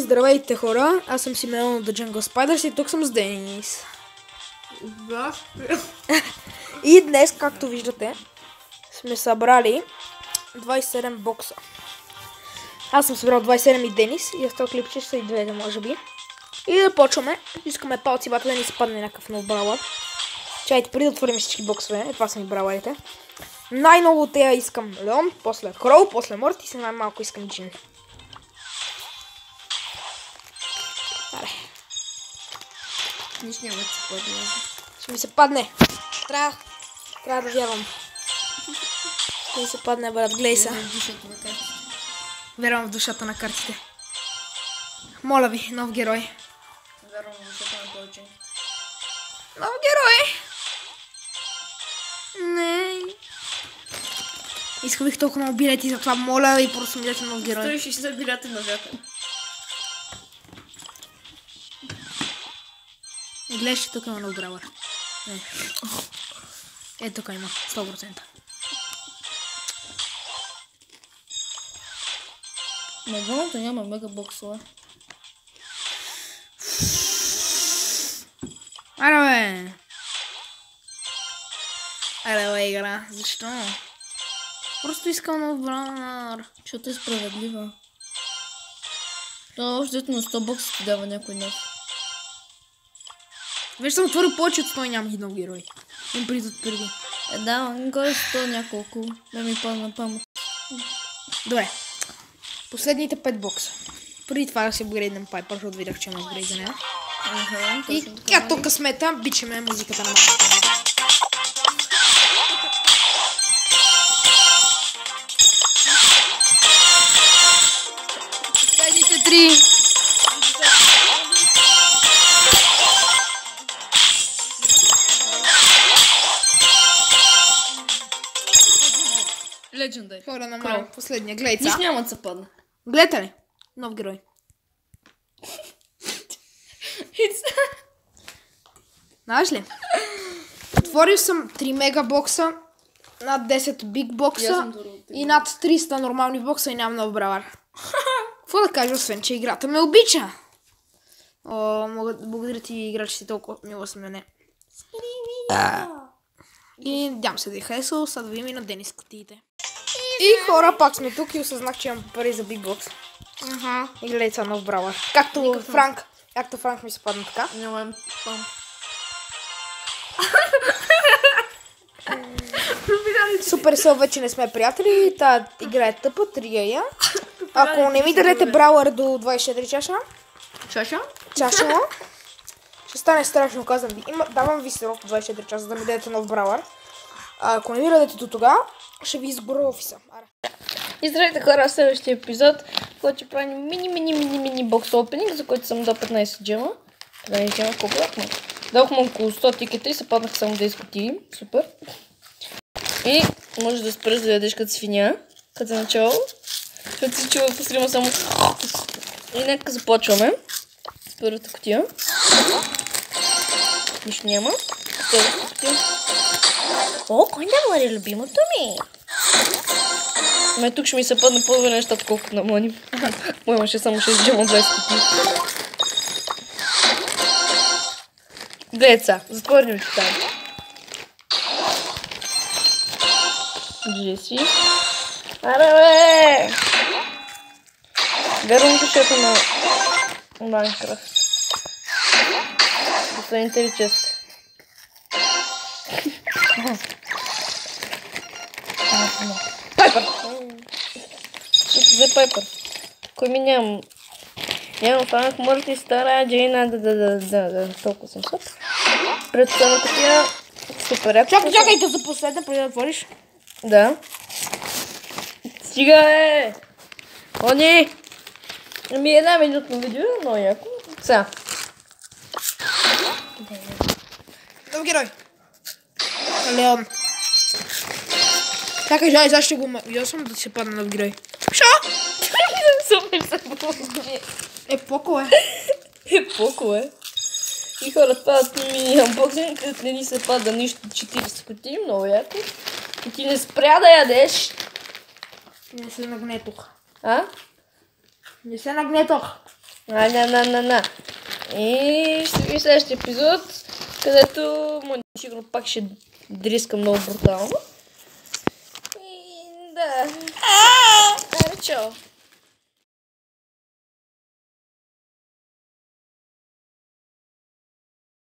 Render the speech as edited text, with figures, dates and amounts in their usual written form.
здравейте хора, аз съм Симеон от The Jungle Spiders и тук съм с Денис. И днес, както виждате, сме събрали 27 бокса. Аз съм събрал 27 и Денис и в този клипче са и двете, може би. И да почваме. Искаме палци бата да ни спадне някакъв нов бrawler. Чайте, преди да отворим всички боксове, това са ми бrawlerите. Най-много от тея искам Леон, после Кроу, после Мортис и най-малко искам Джин. Нищо няма да се падне. Ще ми се падне. Трябва да вярвам. Ще ми се падне, брат, гледай са. Вярвам в душата на картите. Моля ви, нов герой. Вярвам в душата на палачинките. Нов герой! Не. Изхубих толкова много билети, затова моля ви, просто ми дайте нов герой. 160 билета на вятър. И гледаш, тук има нов бrawler. Ето тук има, 100%. Нормалното няма мегабоксове. Аре бе, игра. Защо? Просто искам нов бrawler. Защото е справедлива. Това още на 100 бокса ти дава някой нов. Вече съм отворил повече от 100 и нямах и нов герой. Им преди. Да, горе 100 няколко. Да ми падна памет. Добре. Последните 5 бокса. Преди това да си апгрейднем Пайпър, защото видях, че има апгрейдане. И като късмета, бичаме музиката на малко. Последните 3. Legendary. Хора на малко. Последния, гледайте. Нищо няма да се падне. Гледате ли? Нов герой. Знаеш ли? Отворил съм 3 мега бокса, над 10 биг бокса и над 300 нормални бокса и нямам нов бrawler. Какво да кажа, освен че играта ме обича? Благодаря ти, играчите, толкова мила съм на не. И надявам се да е харесало, сега да видим и на Денис кутиите. И хора, пак сме тук и осъзнах, че имам пари за биг бокс. И гледай това нов бrawler. Както Франк ми се падна така. Нямам пам. Суперсел вече не сме приятели, тази игра е тъпа, трия я. Ако не ми дадете бrawler до 24 чаша, ще стане страшно, казвам ви. Давам ви срок 24 часа да ми дадете нов бrawler. Ако не ми дадете до тогава, ще ви изгоря офиса. И здравейте хора, в следващия епизод, който ще правим мини бокс опенинг, за който съм дал 15 джема. 15 джема, колко дадохме? Дадохме около 100 тикета и се паднах само 10 кутии. Супер. И може да спреш да ядеш като свиня, като начало. Защото си чува по стрима само... И нека започваме с първата кутия. Нищо няма. Втората кутия. О, кой да бъде любимото ми? Ме тук ще ми се падна по-добре нещата, колкото на Мони. Мой имаше само 6 джема 20 кутии. Гледай са, затворни очи там. Джеси. Аре бе! Вярвам душето на Майнкрафт. Последните ви чест. Пайпър! Взе Пайпър. Кой ми нямам? Нямам Франк, Мортис, Стара, Джейна, да, толкова съм супер. Пред това кутия, супер яко. Чакайте за последна, преди да отвориш. Да. Стига е! Они! Ми една минутно видео, но яко. Сега. Нов герой. Леон. Чакай, жай, ще го видял съм да ти се падне нов герой. Шо? Супер се благодаря. Епоко е. Епоко е. И хора падат ми анбоксинг, където не ни се пада нищо 40 кутии, много яко. И ти не спря да ядеш. Не се нагнетох. А? Не се нагнетох. На. И ще ви следващия епизод, където сигурно пак ще дриска много брутално. И да. Чао.